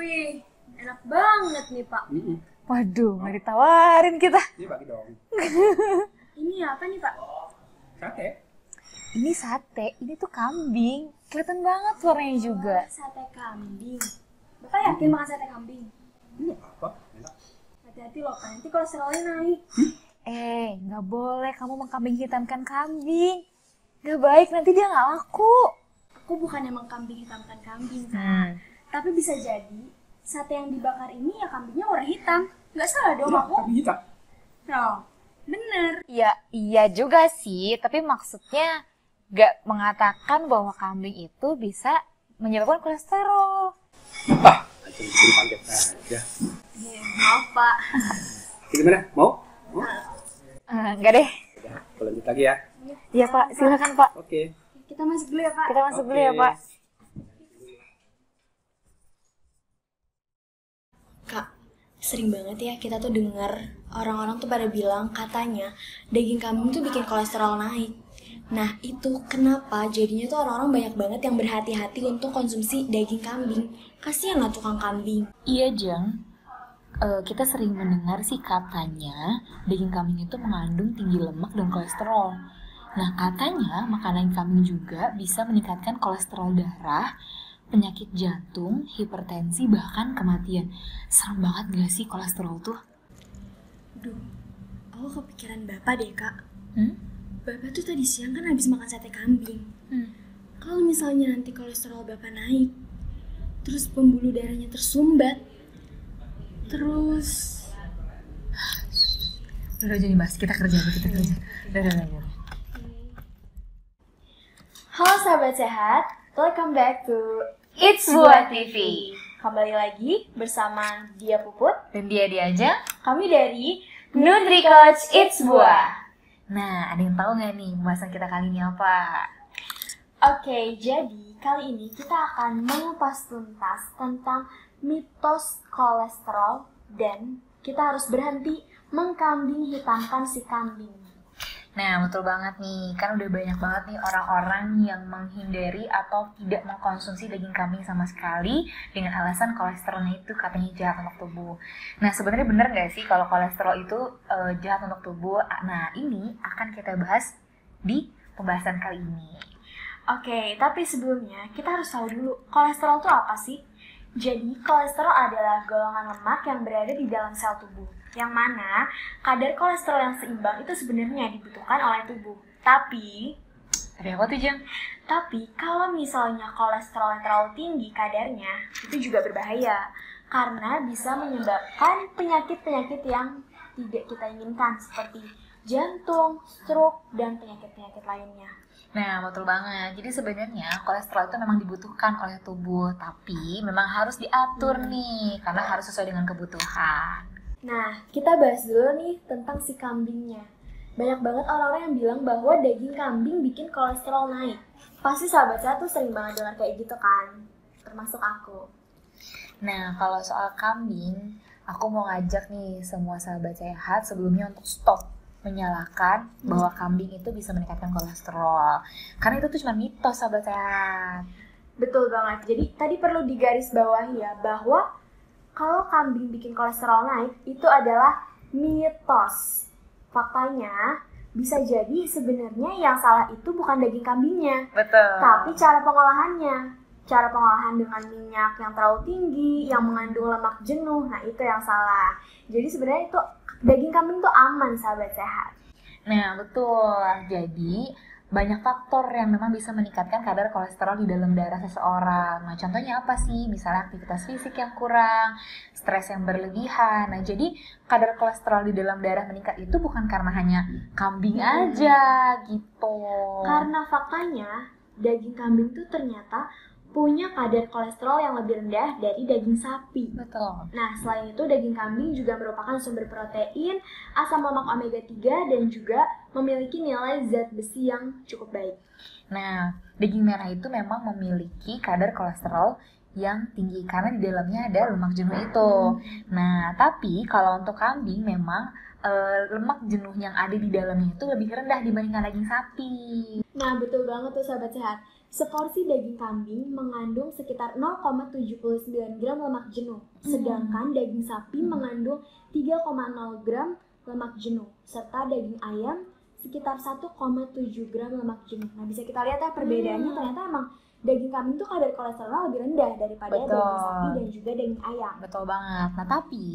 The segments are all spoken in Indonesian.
Wih, enak banget nih Pak. Waduh, nggak ditawarin kita. Ini bagi dong. Ini apa nih Pak? Sate. Ini sate, ini tuh kambing. Kelihatan banget warnanya juga. Sate kambing. Bapak yakin makan sate kambing? Ini apa? Enak. Hati-hati loh Pak, nanti kolesterolnya naik. Nggak boleh kamu mengkambing hitamkan kambing. Nggak baik, nanti dia nggak laku. Aku bukan emang kambing hitamkan kambing Kak. Tapi bisa jadi sate yang dibakar ini ya kambingnya warna hitam. Nggak salah dong aku? Tapi hitam. No, bener. Ya, iya juga sih, tapi maksudnya nggak mengatakan bahwa kambing itu bisa menyebabkan kolesterol. Antum bikin kaget aja. Maaf Pak. Gimana? Mau? Enggak deh. Udah, aku lanjut lagi ya. Iya Pak, silakan Pak. Oke. Kita masuk dulu ya Pak. Kita masuk dulu ya Pak. Kak, sering banget ya kita tuh dengar orang-orang tuh pada bilang katanya daging kambing tuh bikin kolesterol naik. Nah itu kenapa jadinya tuh orang-orang banyak banget yang berhati-hati untuk konsumsi daging kambing. Kasian lah tukang kambing. Iya Jeng, kita sering mendengar sih katanya daging kambing itu mengandung tinggi lemak dan kolesterol. Nah katanya makanan kambing juga bisa meningkatkan kolesterol darah, penyakit jantung, hipertensi, bahkan kematian. Serem banget gak sih kolesterol tuh? Duh, aku kepikiran Bapak deh Kak. Hmm? Bapak tuh tadi siang kan habis makan sate kambing. Kalau misalnya nanti kolesterol Bapak naik, terus pembuluh darahnya tersumbat, terus... Udah jadi bahas, kita kerja. Udah. Halo sahabat sehat, welcome back to It's Buah TV. Kembali lagi bersama Dia Puput Dan dia aja. kami dari Nutri Coach It's Buah. Nah, ada yang tahu nggak nih pembahasan kita kali ini apa? Oke, jadi kali ini kita akan mengupas tuntas tentang mitos kolesterol dan kita harus berhenti mengkambing hitamkan si kambing. Nah, betul banget nih. Kan udah banyak banget nih orang-orang yang menghindari atau tidak mengkonsumsi daging kambing sama sekali dengan alasan kolesterolnya itu katanya jahat untuk tubuh. Nah, sebenarnya bener nggak sih kalau kolesterol itu jahat untuk tubuh? Nah, ini akan kita bahas di pembahasan kali ini. Oke, tapi sebelumnya kita harus tahu dulu kolesterol itu apa sih? Jadi, kolesterol adalah golongan lemak yang berada di dalam sel tubuh. Yang mana kadar kolesterol yang seimbang itu sebenarnya dibutuhkan oleh tubuh. Tapi Apa tuh, Jeng? kalau misalnya kolesterol yang terlalu tinggi kadarnya, itu juga berbahaya. Karena bisa menyebabkan penyakit-penyakit yang tidak kita inginkan seperti jantung, stroke, dan penyakit-penyakit lainnya. Nah, betul banget. Jadi sebenarnya kolesterol itu memang dibutuhkan oleh tubuh, tapi memang harus diatur nih, karena harus sesuai dengan kebutuhan. Nah, kita bahas dulu nih tentang si kambingnya. Banyak banget orang-orang yang bilang bahwa daging kambing bikin kolesterol naik. Pasti sahabat saya tuh sering banget dengar kayak gitu kan, termasuk aku. Nah, kalau soal kambing, aku mau ngajak nih semua sahabat sehat sebelumnya untuk stop menyalahkan bahwa kambing itu bisa meningkatkan kolesterol. Karena itu tuh cuma mitos, sahabat sehat. Betul banget. Jadi tadi perlu digarisbawahi ya bahwa kalau kambing bikin kolesterol naik itu adalah mitos. Faktanya bisa jadi sebenarnya yang salah itu bukan daging kambingnya, Betul. tapi cara pengolahannya. Cara pengolahan dengan minyak yang terlalu tinggi, yang mengandung lemak jenuh, nah itu yang salah. Jadi sebenarnya itu daging kambing tuh aman sahabat sehat. Nah, betul. Jadi, banyak faktor yang memang bisa meningkatkan kadar kolesterol di dalam darah seseorang. Nah, contohnya apa sih? Misalnya aktivitas fisik yang kurang, stres yang berlebihan. Nah, jadi kadar kolesterol di dalam darah meningkat itu bukan karena hanya kambing aja gitu. Karena faktanya daging kambing tuh ternyata punya kadar kolesterol yang lebih rendah dari daging sapi. Betul. Nah, selain itu daging kambing juga merupakan sumber protein, asam lemak omega 3 dan juga memiliki nilai zat besi yang cukup baik. Nah, daging merah itu memang memiliki kadar kolesterol yang tinggi karena di dalamnya ada lemak jenuh itu. Nah, tapi kalau untuk kambing memang lemak jenuh yang ada di dalamnya itu lebih rendah dibandingkan daging sapi. Nah, betul banget tuh sahabat sehat. Seporsi daging kambing mengandung sekitar 0,79 gram lemak jenuh, sedangkan daging sapi mengandung 3,0 gram lemak jenuh, serta daging ayam sekitar 1,7 gram lemak jenuh. Nah, bisa kita lihat ya perbedaannya, ternyata emang daging kambing tuh kadar kolesterolnya lebih rendah daripada daging sapi dan juga daging ayam. Betul banget. Nah, tapi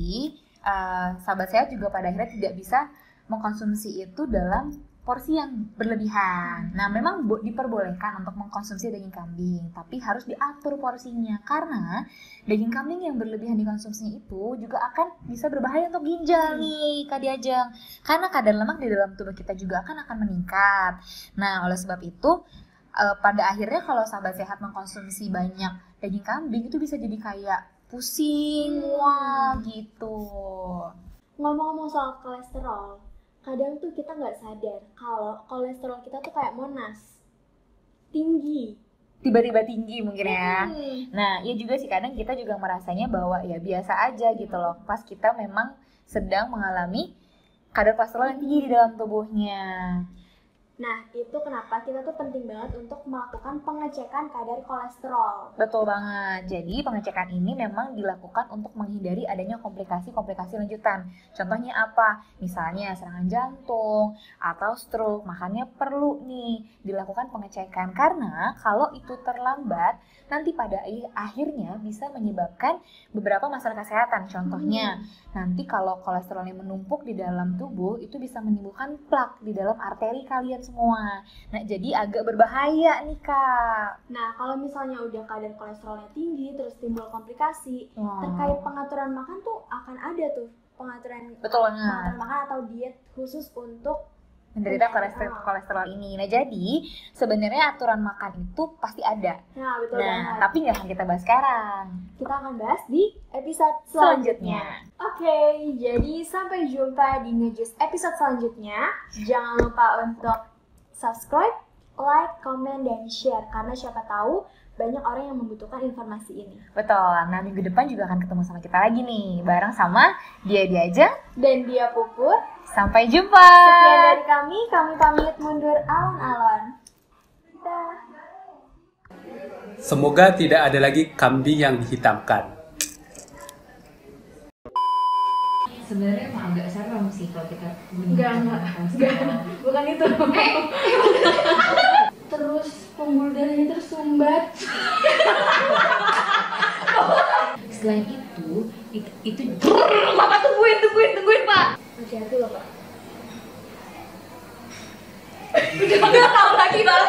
sahabat sehat juga pada akhirnya tidak bisa mengkonsumsi itu dalam porsi yang berlebihan. Nah, memang diperbolehkan untuk mengkonsumsi daging kambing, tapi harus diatur porsinya karena daging kambing yang berlebihan dikonsumsi itu juga akan bisa berbahaya untuk ginjal nih, Kak Diajeng. Karena kadar lemak di dalam tubuh kita juga akan meningkat. Nah, oleh sebab itu pada akhirnya kalau sahabat sehat mengkonsumsi banyak daging kambing itu bisa jadi kayak pusing, wah gitu. Ngomong-ngomong soal kolesterol, kadang tuh kita nggak sadar kalau kolesterol kita tuh kayak Monas, tinggi. Tiba-tiba tinggi mungkin ya. Nah, iya juga sih kadang kita juga merasanya bahwa ya biasa aja gitu loh. Pas kita memang sedang mengalami kadar kolesterol yang tinggi di dalam tubuhnya. Nah, itu kenapa kita tuh penting banget untuk melakukan pengecekan kadar kolesterol. Betul banget. Jadi pengecekan ini memang dilakukan untuk menghindari adanya komplikasi-komplikasi lanjutan. Contohnya apa? Misalnya serangan jantung atau stroke. Makanya perlu nih dilakukan pengecekan. Karena kalau itu terlambat, nanti pada akhirnya bisa menyebabkan beberapa masalah kesehatan. Contohnya, nanti kalau kolesterolnya menumpuk di dalam tubuh, itu bisa menimbulkan plak di dalam arteri kalian semua. Nah, jadi agak berbahaya nih, Kak. Nah, kalau misalnya udah kadar kolesterolnya tinggi, terus timbul komplikasi, terkait pengaturan makan tuh akan ada tuh pengaturan makan atau diet khusus untuk menderita kolesterol ini. Nah, jadi sebenarnya aturan makan itu pasti ada. Nah, betul banget. Tapi nggak akan kita bahas sekarang. Kita akan bahas di episode selanjutnya. Oke, jadi sampai jumpa di Ngejus episode selanjutnya. Jangan lupa untuk subscribe, like, komen, dan share. Karena siapa tahu banyak orang yang membutuhkan informasi ini. Betul. Nah, minggu depan juga akan ketemu sama kita lagi nih. Bareng sama Dia Diajeng dan Dia Puput. Sampai jumpa. Sekian dari kami pamit mundur alon-alon. Dah. Semoga tidak ada lagi kambing yang dihitamkan. Sebenarnya emang agak serem sih kalau kita Enggak, bukan itu. Terus pembuluh darahnya tersumbat. Selain itu Bapak tungguin Pak. Hati-hati loh Pak. Udah nggak tahu lagi Pak.